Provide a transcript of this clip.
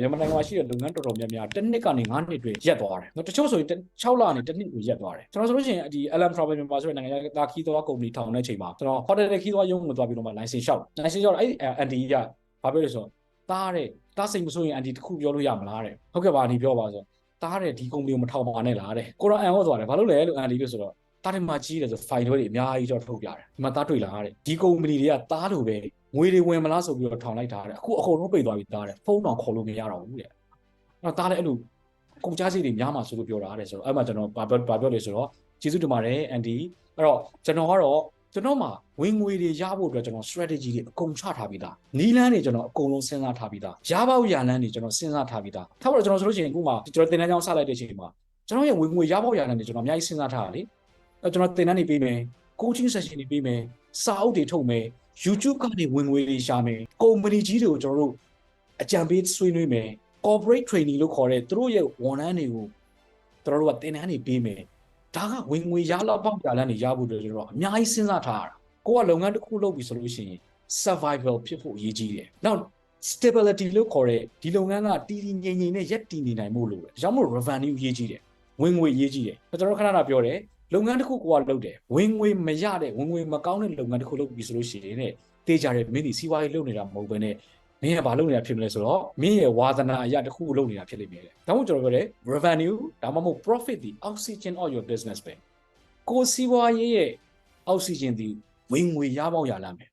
မြန်မာနိုင်ငံမှာရှိတဲ့လုပ်ငန်းတော်တော်များများတစ်နှစ်ကနေ9နှစ်တွင်ရပ်သွားတယ်တချို့ဆိုရင်6လကနေတစ်နှစ်ကိုရပ်သွားတယ်ကျွန်တော်ဆိုလို့ရှိရင်ဒီ LM Travel မြန်မာဆိုတဲ့နိုင်ငံသားခီးသွားကုမ္ပဏီထောင်တဲ့အချိန်မှာကျွန်တော် hotel ခီးသွားရုံးကိုသွားပြီးတော့မှ license လျှောက်အဲ့ anti ကဘာပြောလဲဆိုတော့တားစိတ်မဆိုးရင် anti တစ်ခုပြောလို့ရမလားတဲ့ဟုတ်ကဲ့ပါ anti ပြောပါဆိုတားတဲ့ဒီကုမ္ပဏီကိုမထောင်ပါနဲ့လားတဲ့ကိုရောအန်ဟောသွားတယ်ဘာလို့လဲလို့ anti ပြောဆိုတော့တားတယ်မှာကြီးတယ်ဆို file တွေအများကြီးတော့ထုတ်ပြတယ်ဒီမှာတားတွေ့လားတဲ့ဒီကုမ္ပဏီတွေကတားလို့ပဲငွေတွေဝင်မလားဆိုပြီးတော့ထောင်လိုက်တာတဲ့အခုအကုန်လုံးပိတ်သွားပြီတားတယ်ဖုန်းတော့ခေါ်လို့မရတော့ဘူးတဲ့အဲ့တားလည်းအဲ့လိုကုန်ကြမ်းစိတ်တွေများမှာဆိုလို့ပြောတာတဲ့ဆိုတော့အဲ့မှာကျွန်တော်ဘာပြောလဲဆိုတော့ကျေးဇူးတင်ပါတယ် anti အဲ့တော့ကျွန်တော်မှာဝင်ငွေတွေရဖို့အတွက်ကျွန်တော် strategy တွေအကုန်ချထားပြီးသားနီးလန်းတွေကျွန်တော်အကုန်လုံးစဉ်းစားထားပြီးသားရပေါက်ရလန်းတွေကျွန်တော်စဉ်းစားထားပြီးသားထားပါတော့ကျွန်တော်ဆိုလို့ရှိရင်အခုမှကျွန်တော်တင်တန်းကြောင်းစလိုက်တဲ့အချိန်မှာကျွန်တော်ရဲ့ဝင်ငွေရပေါက်ရလန်းတွေကျွန်တော်အများကြီးစဉ်းစားထားတာလေအဲ့ကျွန်တော်တင်တန်းတွေပေးမယ် coaching session တွေပေးမယ်စာအုပ်တွေထုတ်မယ် YouTube ကနေဝင်ငွေတွေရှာမယ်ကုမ္ပဏီကြီးတွေကိုကျွန်တော်တို့အကြံပေးဆွေးနွေးမယ် corporate training လို့ခေါ်တဲ့သူတို့ရဲ့ဝန်ထမ်းတွေကိုကျွန်တော်တို့ကတင်တန်းတွေပေးမယ်ဒါကဝင်ငွေရလောက်ပေါက်ရလန်းတွေရဖို့အတွက်ကျွန်တော်အများကြီးစဉ်းစားထားတာကိုကလုပ်ငန်းတစ်ခုလုပ်ပြီဆိုလို့ရှိရင် survival ဖြစ်ဖို့အရေးကြီးတယ်နောက် stability လို့ခေါ်တဲ့ဒီလုပ်ငန်းကတည်တည်ငြိမ်ငြိမ်နဲ့ရပ်တည်နေနိုင်ဖို့လိုတယ်ဒါကြောင့်မို့ revenue အရေးကြီးတယ်ဝင်ငွေအရေးကြီးတယ်ကျွန်တော်ခဏပြောတယ်လုပ်ငန်းတစ်ခုကိုကလုပ်တယ်ဝင်ငွေမရတဲ့ဝင်ငွေမကောင်းတဲ့လုပ်ငန်းတစ်ခုလုပ်ပြီဆိုလို့ရှိရင်တဲ့တေးကြတယ်မင်းဒီစီးပွားရေးလုပ်နေတာမဟုတ်ဘဲနဲ့မင်းကဘာလုပ်နေတာဖြစ်မလဲဆိုတော့မင်းရဲ့ဝါသနာအရာတစ်ခုကိုလုပ်နေတာဖြစ်လိမ့်မယ်တဲ့ဒါမှမဟုတ်ကျွန်တော်ပြောတယ် revenue ဒါမှမဟုတ် profit ဒီ oxygen of your business ပဲကိုစီးပွားရေးရဲ့ oxygen ဒီဝင်ငွေရပေါက်ရလာမယ်